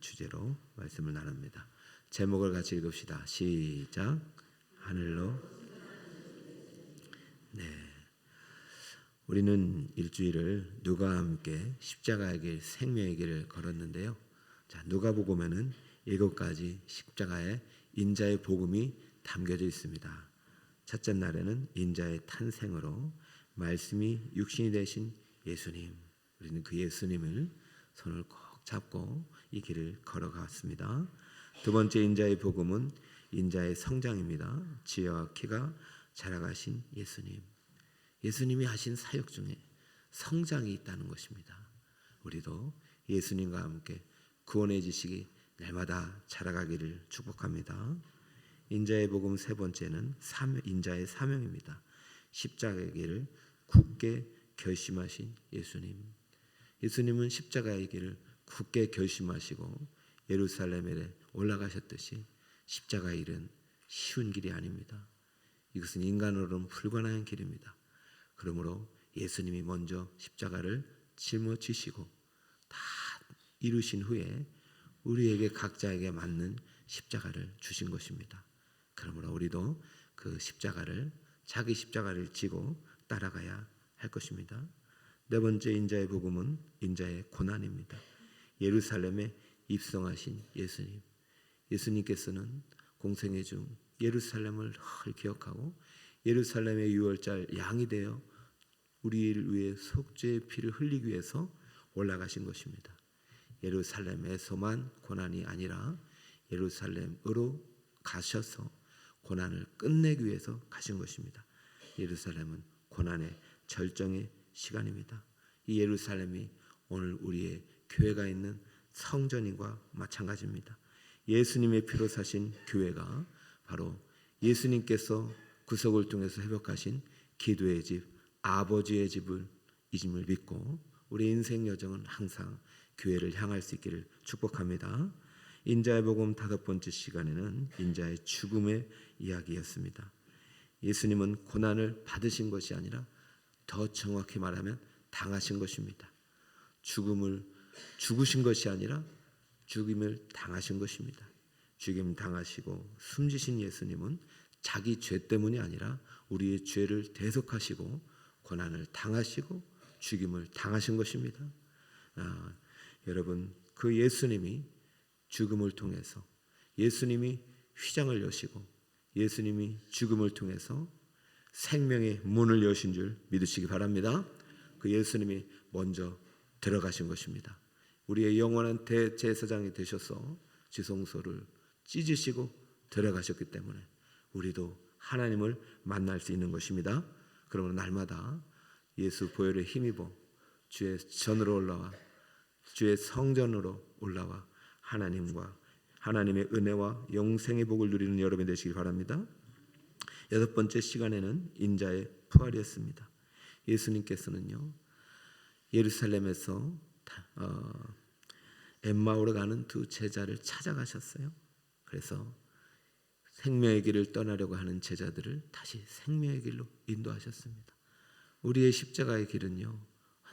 주제로 말씀을 나눕니다. 제목을 같이 읽읍시다. 시작. 하늘로. 네, 우리는 일주일을 누가와 함께 십자가의 길, 생명의 길을 걸었는데요. 자, 누가복음에는 7가지 십자가의 인자의 복음이 담겨져 있습니다. 첫째 날에는 인자의 탄생으로 말씀이 육신이 되신 예수님, 우리는 그 예수님을 손을 꼭 잡고 이 길을 걸어갔습니다. 두 번째 인자의 복음은 인자의 성장입니다. 지혜와 키가 자라가신 예수님, 예수님이 하신 사역 중에 성장이 있다는 것입니다. 우리도 예수님과 함께 구원의 지식이 날마다 자라가기를 축복합니다. 인자의 복음 세 번째는 인자의 사명입니다. 십자가의 길을 굳게 결심하신 예수님, 예수님은 십자가의 길을 굳게 결심하시고 예루살렘에 올라가셨듯이 십자가의 길은 쉬운 길이 아닙니다. 이것은 인간으로는 불가능한 길입니다. 그러므로 예수님이 먼저 십자가를 짊어지시고 다 이루신 후에 우리에게 각자에게 맞는 십자가를 주신 것입니다. 그러므로 우리도 그 십자가를, 자기 십자가를 지고 따라가야 할 것입니다. 네 번째 인자의 복음은 인자의 고난입니다. 예루살렘에 입성하신 예수님, 예수님께서는 공생애 중 예루살렘을 늘 기억하고 예루살렘의 유월절 양이 되어 우리를 위해 속죄의 피를 흘리기 위해서 올라가신 것입니다. 예루살렘에서만 고난이 아니라 예루살렘으로 가셔서 고난을 끝내기 위해서 가신 것입니다. 예루살렘은 고난의 절정의 시간입니다. 이 예루살렘이 오늘 우리의 교회가 있는 성전인과 마찬가지입니다. 예수님의 피로 사신 교회가 바로 예수님께서 구속을 통해서 회복하신 기도의 집, 아버지의 집을 이짐을 믿고 우리 인생 여정은 항상 교회를 향할 수 있기를 축복합니다. 인자의 복음 5번째 시간에는 인자의 죽음의 이야기였습니다. 예수님은 고난을 받으신 것이 아니라 더 정확히 말하면 당하신 것입니다. 죽으신 것이 아니라 죽임을 당하신 것입니다. 죽임 당하시고 숨지신 예수님은 자기 죄 때문이 아니라 우리의 죄를 대속하시고 고난을 당하시고 죽임을 당하신 것입니다. 여러분, 그 예수님이 죽음을 통해서, 예수님이 휘장을 여시고 예수님이 죽음을 통해서 생명의 문을 여신 줄 믿으시기 바랍니다. 그 예수님이 먼저 들어가신 것입니다. 우리의 영원한 대제사장이 되셔서 지성소를 찢으시고 들어가셨기 때문에 우리도 하나님을 만날 수 있는 것입니다. 그러므로 날마다 예수 보혈에 힘입어 주의 전으로 올라와 주의 성전으로 올라와 하나님의 은혜와 영생의 복을 누리는 여러분 되시길 바랍니다. 6번째 시간에는 인자의 부활이었습니다. 예수님께서는요, 예루살렘에서 엠마오로 가는 두 제자를 찾아가셨어요. 그래서 생명의 길을 떠나려고 하는 제자들을 다시 생명의 길로 인도하셨습니다. 우리의 십자가의 길은요,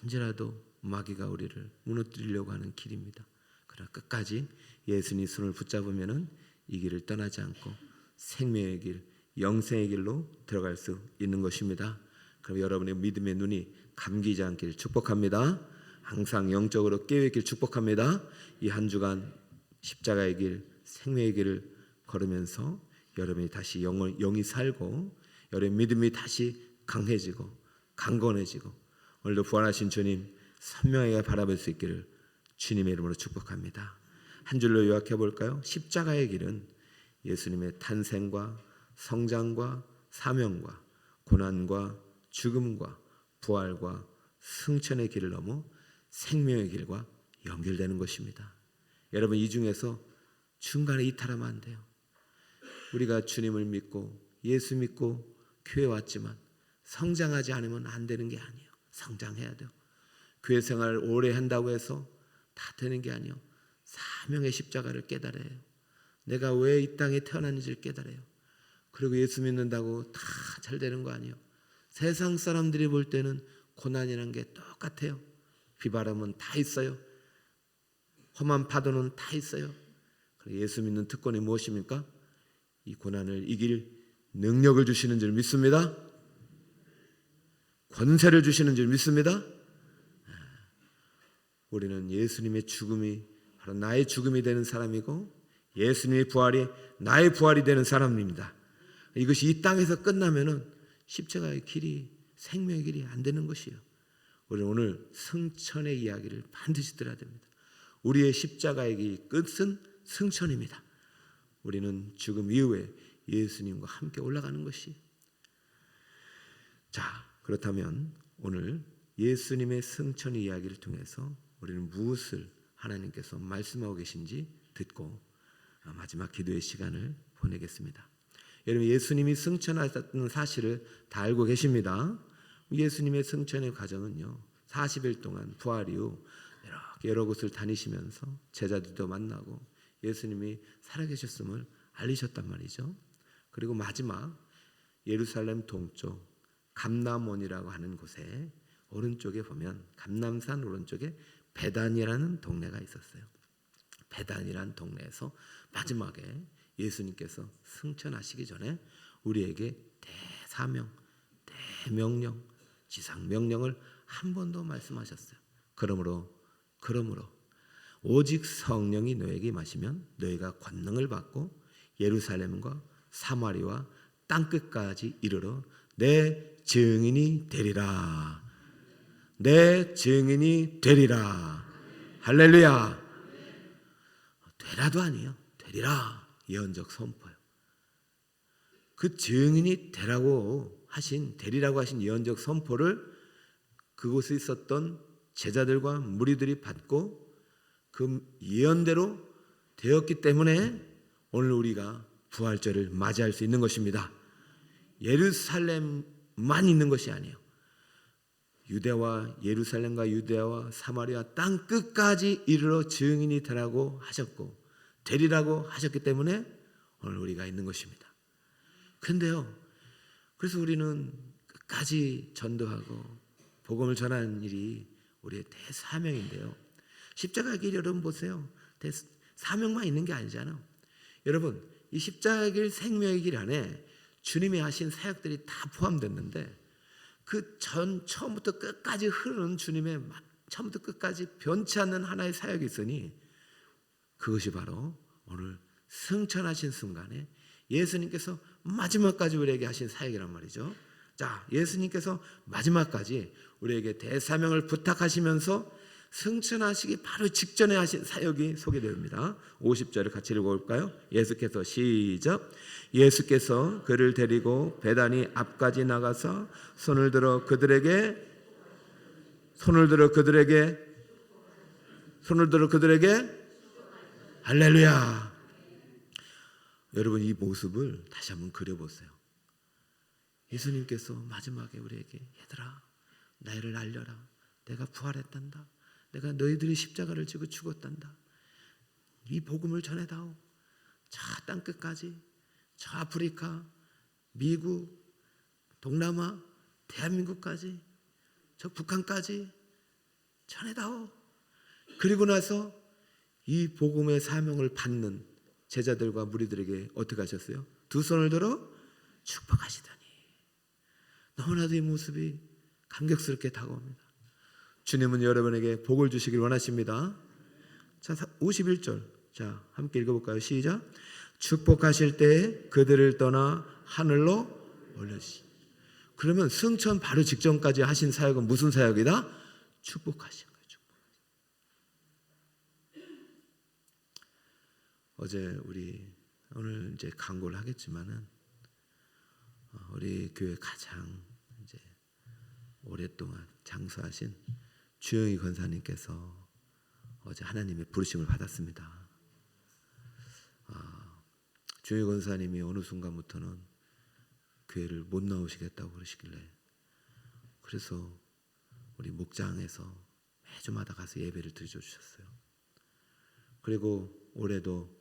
언제라도 마귀가 우리를 무너뜨리려고 하는 길입니다. 그러나 끝까지 예수님 손을 붙잡으면은 이 길을 떠나지 않고 생명의 길, 영생의 길로 들어갈 수 있는 것입니다. 그럼 여러분의 믿음의 눈이 감기지 않길 축복합니다. 항상 영적으로 깨어있길 축복합니다. 이 한 주간 십자가의 길, 생명의 길을 걸으면서 여러분이 다시 영이 살고 여러분의 믿음이 다시 강해지고 강건해지고 오늘도 부활하신 주님 선명하게 바라볼 수 있기를 주님의 이름으로 축복합니다. 한 줄로 요약해 볼까요? 십자가의 길은 예수님의 탄생과 성장과 사명과 고난과 죽음과 부활과 승천의 길을 넘어 생명의 길과 연결되는 것입니다. 여러분, 이 중에서 중간에 이탈하면 안 돼요. 우리가 주님을 믿고 예수 믿고 교회 왔지만 성장하지 않으면 안 되는 게 아니에요. 성장해야 돼요. 교회 생활을 오래 한다고 해서 다 되는 게 아니에요. 사명의 십자가를 깨달아야 해요. 내가 왜 이 땅에 태어났는지를 깨달아요. 그리고 예수 믿는다고 다 잘 되는 거 아니에요. 세상 사람들이 볼 때는 고난이라는 게 똑같아요. 비바람은 다 있어요. 험한 파도는 다 있어요. 예수 믿는 특권이 무엇입니까? 이 고난을 이길 능력을 주시는 줄 믿습니다. 권세를 주시는 줄 믿습니다. 우리는 예수님의 죽음이 바로 나의 죽음이 되는 사람이고 예수님의 부활이 나의 부활이 되는 사람입니다. 이것이 이 땅에서 끝나면은 십자가의 길이 생명의 길이 안 되는 것이에요. 우리는 오늘 승천의 이야기를 반드시 들어야 됩니다. 우리의 십자가의 끝은 승천입니다. 우리는 죽음 이후에 예수님과 함께 올라가는 것이. 자, 그렇다면 오늘 예수님의 승천 이야기를 통해서 우리는 무엇을 하나님께서 말씀하고 계신지 듣고 마지막 기도의 시간을 보내겠습니다. 여러분, 예수님이 승천하셨다는 사실을 다 알고 계십니다. 예수님의 승천의 과정은요, 40일 동안 부활 이후 여러 곳을 다니시면서 제자들도 만나고 예수님이 살아계셨음을 알리셨단 말이죠. 그리고 마지막 예루살렘 동쪽 감람원이라고 하는 곳에 오른쪽에 보면 감람산 오른쪽에 베단이라는 동네가 있었어요. 베단이라는 동네에서 마지막에 예수님께서 승천하시기 전에 우리에게 대사명, 대명령, 지상명령을 한 번 더 말씀하셨어요. 그러므로 오직 성령이 너에게 임하시면 너희가 권능을 받고 예루살렘과 사마리아와 땅끝까지 이르러 내 증인이 되리라. 내 증인이 되리라. 할렐루야. 되라도 아니에요. 되리라. 예언적 선포예요. 그 증인이 되리라고 하신 예언적 선포를 그곳에 있었던 제자들과 무리들이 받고 그 예언대로 되었기 때문에 오늘 우리가 부활절을 맞이할 수 있는 것입니다. 예루살렘만 있는 것이 아니에요. 예루살렘과 유대와 사마리아 땅 끝까지 이르러 증인이 되라고 하셨고 되리라고 하셨기 때문에 오늘 우리가 있는 것입니다. 그런데요, 그래서 우리는 끝까지 전도하고 복음을 전하는 일이 우리의 대사명인데요. 십자가의 길 여러분 보세요. 사명만 있는 게 아니잖아요. 여러분, 이 십자가의 길 생명의 길 안에 주님이 하신 사역들이 다 포함됐는데 그 처음부터 끝까지 흐르는 주님의 처음부터 끝까지 변치 않는 하나의 사역이 있으니 그것이 바로 오늘 승천하신 순간에 예수님께서 마지막까지 우리에게 하신 사역이란 말이죠. 자, 예수님께서 마지막까지 우리에게 대사명을 부탁하시면서 승천하시기 바로 직전에 하신 사역이 소개됩니다. 50절을 같이 읽어볼까요? 예수께서 시작. 예수께서 그를 데리고 베다니 앞까지 나가서 손을 들어 그들에게 할렐루야. 여러분, 이 모습을 다시 한번 그려보세요. 예수님께서 마지막에 우리에게 얘들아 나를 알려라. 내가 부활했단다. 내가 너희들이 십자가를 지고 죽었단다. 이 복음을 전해다오. 저 땅끝까지, 저 아프리카, 미국, 동남아, 대한민국까지, 저 북한까지 전해다오. 그리고 나서 이 복음의 사명을 받는 제자들과 무리들에게 어떻게 하셨어요? 두 손을 들어 축복하시더니 너무나도 이 모습이 감격스럽게 다가옵니다. 주님은 여러분에게 복을 주시길 원하십니다. 자, 51절. 자, 함께 읽어볼까요? 시작. 축복하실 때 그들을 떠나 하늘로 올려주시. 그러면 승천 바로 직전까지 하신 사역은 무슨 사역이다? 축복하신 거예요. 어제 우리 오늘 이제 강구를 하겠지만은 우리 교회 가장 이제 오랫동안 장수하신 주영희 권사님께서 어제 하나님의 부르심을 받았습니다. 주영희 권사님이 어느 순간부터는 교회를 못 나오시겠다고 그러시길래 그래서 우리 목장에서 매주마다 가서 예배를 드려 주셨어요. 그리고 올해도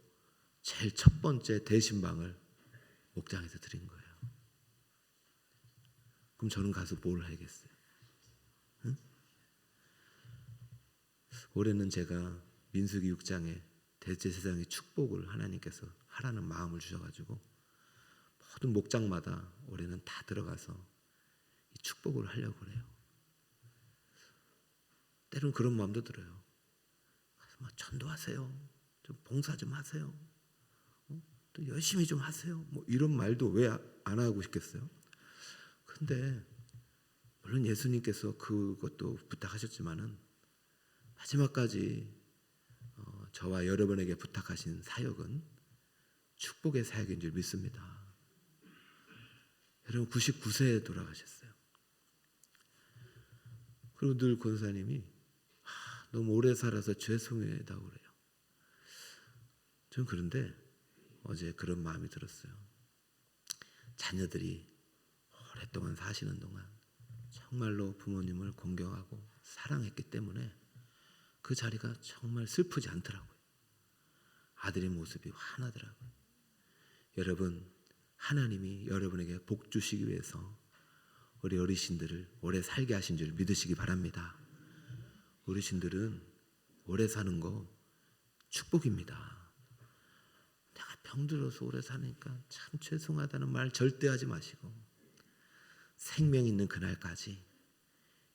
제일 첫 번째 대신방을 목장에서 드린 거예요. 그럼 저는 가서 뭘 해야겠어요? 응? 올해는 제가 민수기 6장에 대제사장의 축복을 하나님께서 하라는 마음을 주셔가지고 모든 목장마다 올해는 다 들어가서 이 축복을 하려고 그래요. 때로는 그런 마음도 들어요. 가서 막 전도하세요. 좀 봉사 좀 하세요. 또 열심히 좀 하세요. 뭐 이런 말도 왜 안 하고 싶겠어요? 근데 물론 예수님께서 그것도 부탁하셨지만은 마지막까지 저와 여러분에게 부탁하신 사역은 축복의 사역인 줄 믿습니다. 여러분 99세에 돌아가셨어요. 그리고 늘 권사님이 너무 오래 살아서 죄송하다고 그래요. 전 그런데 어제 그런 마음이 들었어요. 자녀들이 오랫동안 사시는 동안 정말로 부모님을 공경하고 사랑했기 때문에 그 자리가 정말 슬프지 않더라고요. 아들의 모습이 환하더라고요. 여러분, 하나님이 여러분에게 복 주시기 위해서 우리 어르신들을 오래 살게 하신 줄 믿으시기 바랍니다. 어르신들은 오래 사는 거 축복입니다. 내가 병들어서 오래 사니까 참 죄송하다는 말 절대 하지 마시고 생명 있는 그날까지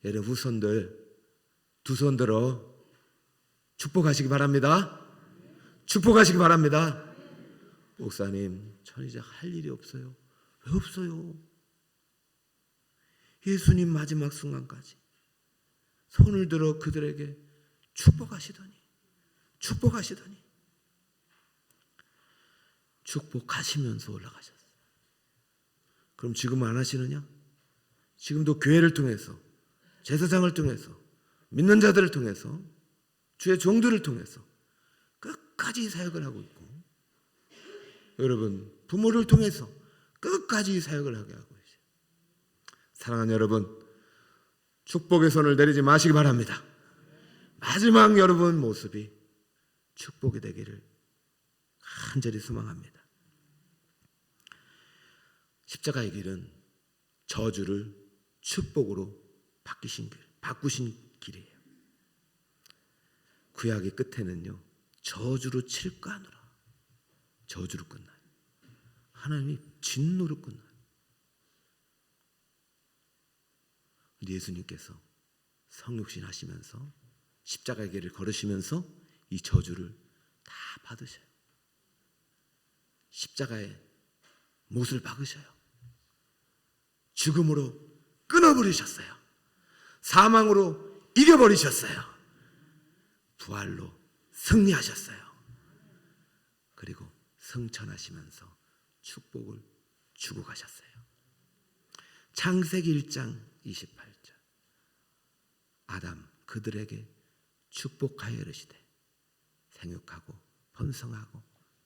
여러분 후손들 두 손 들어 축복하시기 바랍니다. 축복하시기 바랍니다. 목사님, 전 이제 할 일이 없어요. 왜 없어요? 예수님 마지막 순간까지 손을 들어 그들에게 축복하시더니 축복하시면서 올라가셨어요. 그럼 지금 안 하시느냐? 지금도 교회를 통해서, 제사장을 통해서, 믿는 자들을 통해서, 주의 종들을 통해서 끝까지 사역을 하고 있고, 여러분 부모를 통해서 끝까지 사역을 하게 하고 계세요. 사랑하는 여러분, 축복의 손을 내리지 마시기 바랍니다. 마지막 여러분 모습이 축복이 되기를 간절히 소망합니다. 십자가의 길은 저주를 축복으로 바꾸신 길이에요. 구약의 끝에는요, 저주로 칠까 하노라. 저주로 끝나요. 하나님이 진노로 끝나요. 예수님께서 성육신 하시면서 십자가의 길을 걸으시면서 이 저주를 다 받으셔요. 십자가에 못을 박으셔요. 죽음으로 끊어버리셨어요. 사망으로 이겨버리셨어요. 부활로 승리하셨어요. 그리고 승천하시면서 축복을 주고 가셨어요. 창세기 1장 28절 아담 그들에게 축복하여 이르시되 생육하고 번성하고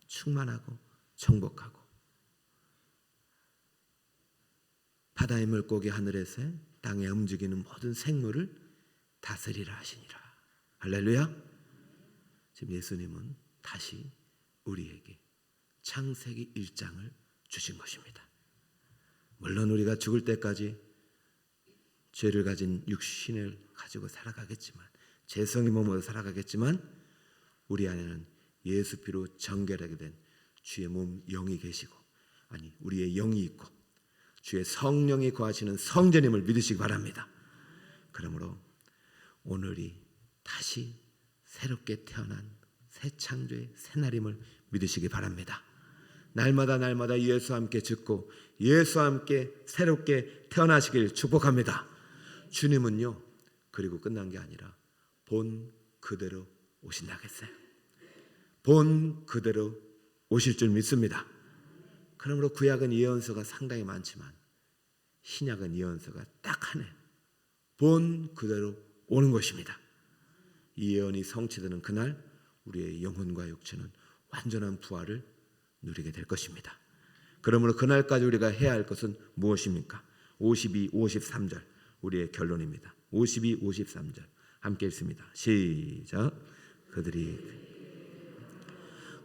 충만하고 정복하고 바다의 물고기 하늘의 새 땅에 움직이는 모든 생물을 다스리라 하시니라. 할렐루야. 지금 예수님은 다시 우리에게 창세기 1장을 주신 것입니다. 물론 우리가 죽을 때까지 죄를 가진 육신을 가지고 살아가겠지만, 죄성의 몸으로 살아가겠지만, 우리 안에는 예수 피로 정결하게 된 주의 몸 영이 계시고, 아니 우리의 영이 있고 주의 성령이 거하시는 성전임을 믿으시기 바랍니다. 그러므로 오늘이 다시 새롭게 태어난 새 창조의 새날임을 믿으시기 바랍니다. 날마다 예수와 함께 죽고 예수와 함께 새롭게 태어나시길 축복합니다. 주님은요, 그리고 끝난 게 아니라 본 그대로 오신다고 했어요. 본 그대로 오실 줄 믿습니다. 그러므로 구약은 예언서가 상당히 많지만 신약은 예언서가 딱 하나, 본 그대로 오는 것입니다. 이 예언이 성취되는 그날 우리의 영혼과 육체는 완전한 부활을 누리게 될 것입니다. 그러므로 그날까지 우리가 해야 할 것은 무엇입니까? 52, 53절 우리의 결론입니다. 52, 53절 함께 읽습니다. 시작. 그들이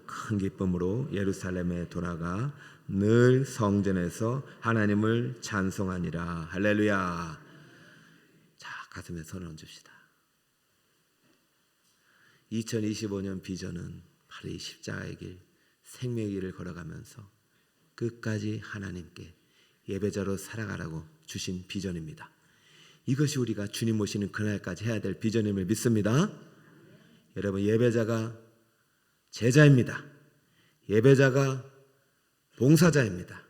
큰 기쁨으로 예루살렘에 돌아가 늘 성전에서 하나님을 찬송하니라. 할렐루야. 자, 가슴에 손을 얹읍시다. 2025년 비전은 바로 이 십자가의 길, 생명의 길을 걸어가면서 끝까지 하나님께 예배자로 살아가라고 주신 비전입니다. 이것이 우리가 주님 모시는 그날까지 해야 될 비전임을 믿습니다. 여러분, 예배자가 제자입니다. 예배자가 봉사자입니다.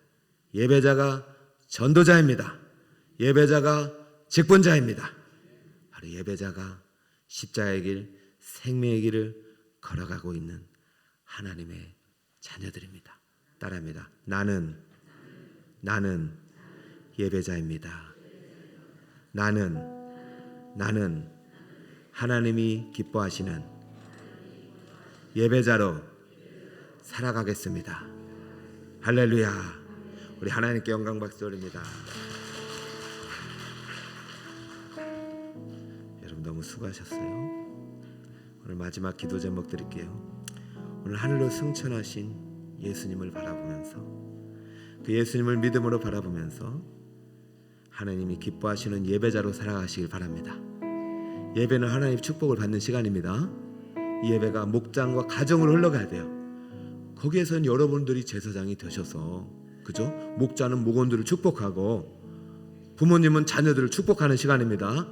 예배자가 전도자입니다. 예배자가 직분자입니다. 바로 예배자가 십자가의 길, 생명의 길을 걸어가고 있는 하나님의 자녀들입니다. 따라합니다. 나는 예배자입니다. 나는 하나님이 기뻐하시는 예배자로 살아가겠습니다. 할렐루야. 우리 하나님께 영광 박수 올립니다. 여러분 너무 수고하셨어요. 오늘 마지막 기도 제목 드릴게요. 오늘 하늘로 승천하신 예수님을 바라보면서, 그 예수님을 믿음으로 바라보면서 하나님이 기뻐하시는 예배자로 살아가시길 바랍니다. 예배는 하나님의 축복을 받는 시간입니다. 이 예배가 목장과 가정으로 흘러가야 돼요. 거기에서는 여러분들이 제사장이 되셔서, 그죠? 목자는 목원들을 축복하고 부모님은 자녀들을 축복하는 시간입니다.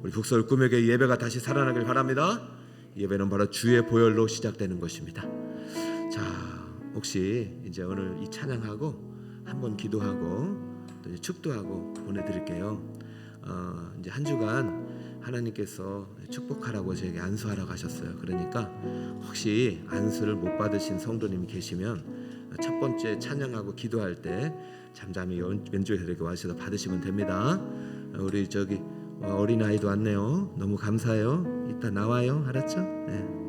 우리 북서울 꿈에게 예배가 다시 살아나길 바랍니다. 예배는 바로 주의 보혈로 시작되는 것입니다. 자, 혹시 이제 오늘 이 찬양하고 한번 기도하고 또 이제 축도하고 보내드릴게요. 이제 한 주간 하나님께서 축복하라고 저에게 안수하라고 하셨어요. 그러니까 혹시 안수를 못 받으신 성도님이 계시면 첫 번째 찬양하고 기도할 때 잠잠히 왼쪽에 이렇게 와셔서 받으시면 됩니다. 우리 저기 어린아이도 왔네요. 너무 감사해요. 이따 나와요. 알았죠? 네.